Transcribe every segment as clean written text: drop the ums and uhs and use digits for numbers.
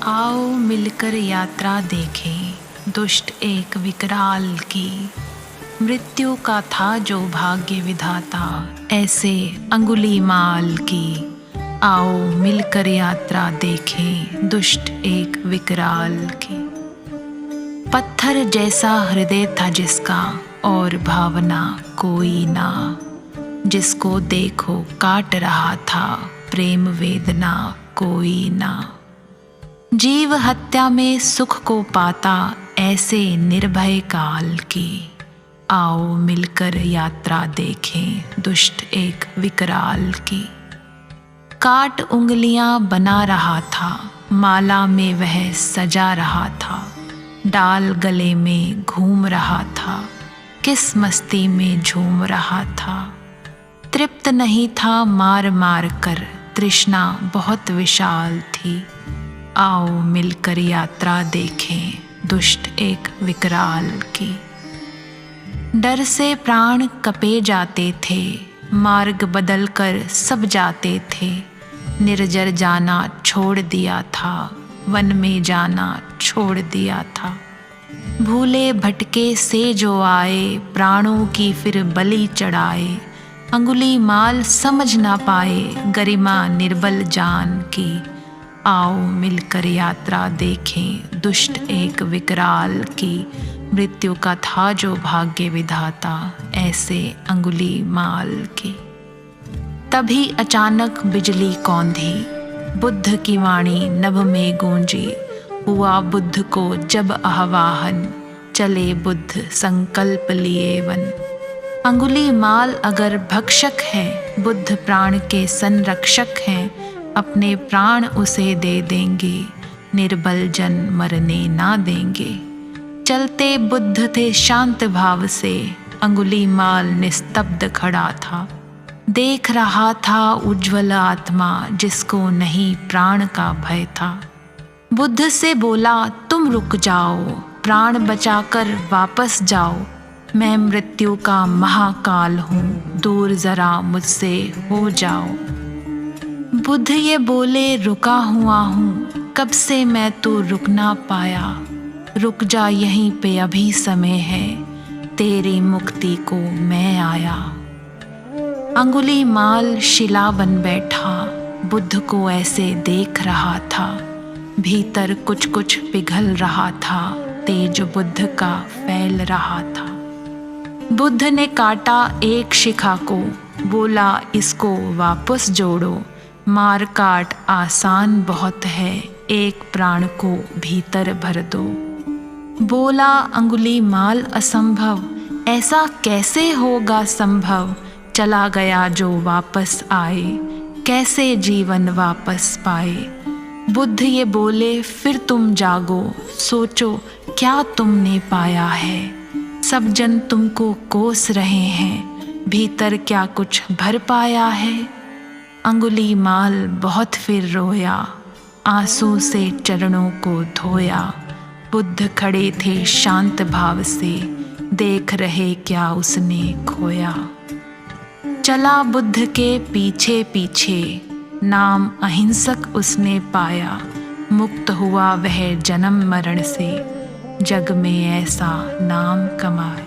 आओ मिलकर यात्रा देखें दुष्ट एक विकराल की। मृत्यु का था जो भाग्य विधाता ऐसे अंगुलीमाल की। आओ मिलकर यात्रा देखें दुष्ट एक विकराल की। पत्थर जैसा हृदय था जिसका और भावना कोई ना, जिसको देखो काट रहा था प्रेम वेदना कोई ना। जीव हत्या में सुख को पाता ऐसे निर्भय काल की। आओ मिलकर यात्रा देखें दुष्ट एक विकराल की। काट उंगलियां बना रहा था, माला में वह सजा रहा था। डाल गले में घूम रहा था, किस मस्ती में झूम रहा था। तृप्त नहीं था मार मार कर, तृष्णा बहुत विशाल थी। आओ मिलकर यात्रा देखें दुष्ट एक विकराल की। डर से प्राण कपे जाते थे, मार्ग बदल कर सब जाते थे। निर्जर जाना छोड़ दिया था, वन में जाना छोड़ दिया था। भूले भटके से जो आए, प्राणों की फिर बलि चढ़ाए। अंगुली माल समझ ना पाए, गरिमा निर्बल जान की। आओ मिलकर यात्रा देखें दुष्ट एक विकराल की। मृत्यु का था जो भाग्य विधाता ऐसे अंगुली माल की। तभी अचानक बिजली कौंधी, बुद्ध की वाणी नभ में गूंजी। हुआ बुद्ध को जब आह्वान, चले बुद्ध संकल्प लिए वन। अंगुली माल अगर भक्षक है, बुद्ध प्राण के संरक्षक हैं। अपने प्राण उसे दे देंगे, निर्बल जन मरने ना देंगे। चलते बुद्ध थे शांत भाव से, अंगुली माल निस्तब्ध खड़ा था। देख रहा था उज्ज्वल आत्मा जिसको नहीं प्राण का भय था। बुद्ध से बोला तुम रुक जाओ, प्राण बचाकर वापस जाओ। मैं मृत्यु का महाकाल हूँ, दूर जरा मुझसे हो जाओ। बुद्ध ये बोले रुका हुआ हूँ, कब से मैं तो रुक ना पाया। रुक जा यहीं पे अभी समय है, तेरी मुक्ति को मैं आया। अंगुली माल शिला बन बैठा, बुद्ध को ऐसे देख रहा था। भीतर कुछ कुछ पिघल रहा था, तेज बुद्ध का फैल रहा था। बुद्ध ने काटा एक शिखा को, बोला इसको वापस जोड़ो। मार काट आसान बहुत है, एक प्राण को भीतर भर दो। बोला अंगुली माल असंभव, ऐसा कैसे होगा संभव। चला गया जो वापस आए, कैसे जीवन वापस पाए। बुद्ध ये बोले फिर तुम जागो, सोचो क्या तुमने पाया है। सब जन तुमको कोस रहे हैं, भीतर क्या कुछ भर पाया है। अंगुली माल बहुत फिर रोया, आंसू से चरणों को धोया। बुद्ध खड़े थे शांत भाव से, देख रहे क्या उसने खोया। चला बुद्ध के पीछे पीछे, नाम अहिंसक उसने पाया। मुक्त हुआ वह जन्म मरण से, जग में ऐसा नाम कमाए।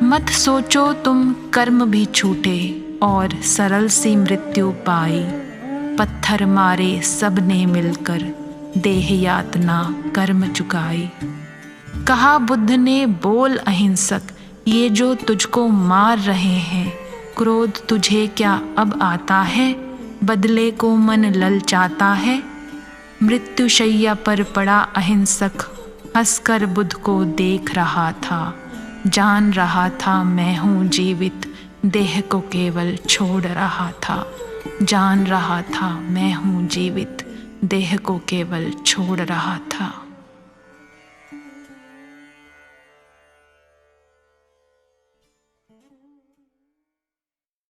मत सोचो तुम कर्म भी छूटे, और सरल सी मृत्यु पाई। पत्थर मारे सबने मिलकर, देह यातना कर्म चुकाई। कहा बुद्ध ने बोल अहिंसक, ये जो तुझको मार रहे हैं। क्रोध तुझे क्या अब आता है, बदले को मन ललचाता है। मृत्युशैया पर पड़ा अहिंसक, हंसकर बुद्ध को देख रहा था। जान रहा था मैं हूँ जीवित, देह को केवल छोड़ रहा था। जान रहा था मैं हूँ जीवित, देह को केवल छोड़ रहा था।